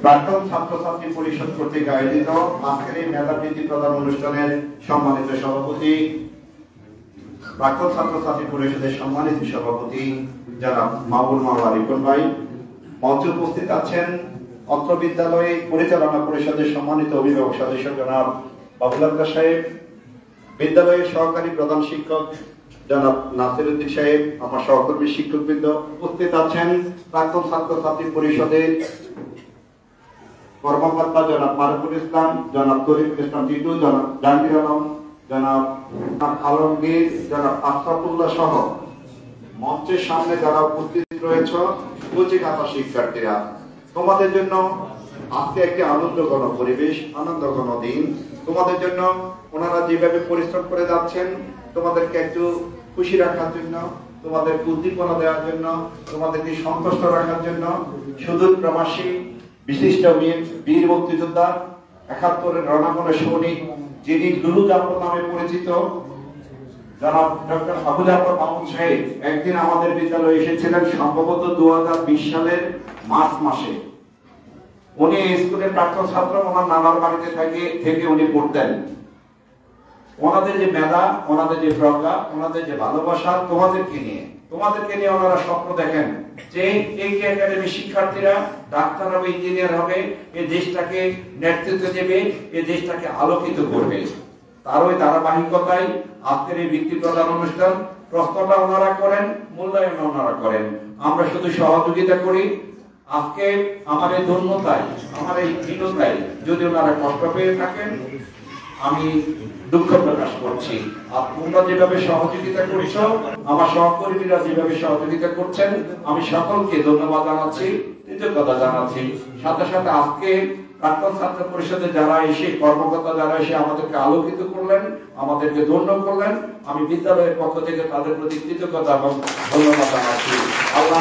প্রাক্তন ছাত্রছাত্রী পরিষদ কর্তৃক আয়োজিত আজকের এই মেধাবৃত্তি প্রদান অনুষ্ঠানের সম্মানিত সভাপতি, প্রাক্তন ছাত্রছাত্রী পরিষদের সম্মানিত সভাপতি জনাব মাহবুব মাওলা রিপন ভাই, মঞ্চে উপস্থিত আছেন অত্র বিদ্যালয়ে পরিচালনা পরিষদের সম্মানিত অভিভাবক সদস্য জনাব বাবুল আক্তার সাহেব, বিদ্যালয়ের সহকারী প্রধান শিক্ষক জনাব নাসির উদ্দিন সাহেব, আমার সহকর্মী শিক্ষকবৃন্দ, উপস্থিত আছেন প্রাক্তন ছাত্রছাত্রী পরিষদের কর্মকর্তা জনাব মারুফুল ইসলাম, জনাব তরিকুল ইসলাম টিটু, জনাব জাহাঙ্গীর আলম, জনাব আলমগীর, জনাব আশরাফুল্লাহ সহ মঞ্চের সামনে যারা উপস্থিত রয়েছে পুঁজিকাতা শিক্ষার্থীরা, তোমাদের জন্য আজকে একটি আনন্দঘন পরিবেশ, আনন্দঘন দিন। তোমাদের জন্য ওনারা যেভাবে পরিশ্রম করে যাচ্ছেন, তোমাদেরকে একটু খুশি রাখার জন্য, তোমাদের উদ্দীপনা দেওয়ার জন্য, তোমাদেরকে সন্তুষ্ট রাখার জন্য সুদূর প্রবাসী বিশিষ্ট বীর মুক্তিযোদ্ধা ৭১-এর রণাঙ্গনের সৈনিক, যিনি লুলু জাফর নামে পরিচিত জনাব ডক্টর আবু জাফর মাহমুদ সাহেব একদিন আমাদের বিদ্যালয়ে এসেছিলেন, সম্ভবত ২০২০ সালের মার্চ মাসে। উনি স্কুলের প্রাক্তন ছাত্র, ওনার নানার বাড়িতে থেকে উনি পড়তেন। ওনাদের যে মেধা, ওনাদের যে প্রজ্ঞা, ওনাদের যে ভালোবাসা তোমাদেরকে নিয়ে ওনারা স্বপ্ন দেখেন যে এই একাডেমি শিক্ষার্থীরা ডাক্তার হবে, ইঞ্জিনিয়ার হবে, এই দেশটাকে নেতৃত্ব দেবে, এই দেশটাকে আলোকিত করবে। তারই ধারাবাহিকতায় আজকের এই বৃত্তি প্রদান অনুষ্ঠান, প্রশ্নটা ওনারা করেন, মূল্যায়ন ওনারা করেন, আমরা শুধু সহযোগিতা করি। আজকে আমার এই ধন্যতায়, আমার এই দৃঢ়তায় যদি ওনারা কষ্ট পেয়ে থাকেন, আমি দুঃখ প্রকাশ করছি। আর তোমরা যেভাবে সহযোগিতা করছো, আমার সহকর্মীরা যেভাবে সহযোগিতা করছেন, আমি সকলকে ধন্যবাদ জানাচ্ছি, কৃতজ্ঞতা জানাচ্ছি। সাথে সাথে আজকে প্রাক্তন ছাত্র পরিষদে যারা এসে, কর্মকর্তা যারা এসে আমাদেরকে আলোকিত করলেন, আমাদেরকে ধন্য করলেন, আমি বিদ্যালয়ের পক্ষ থেকে তাদের প্রতি কৃতজ্ঞতা এবং ধন্যবাদ জানাচ্ছি। আল্লাহ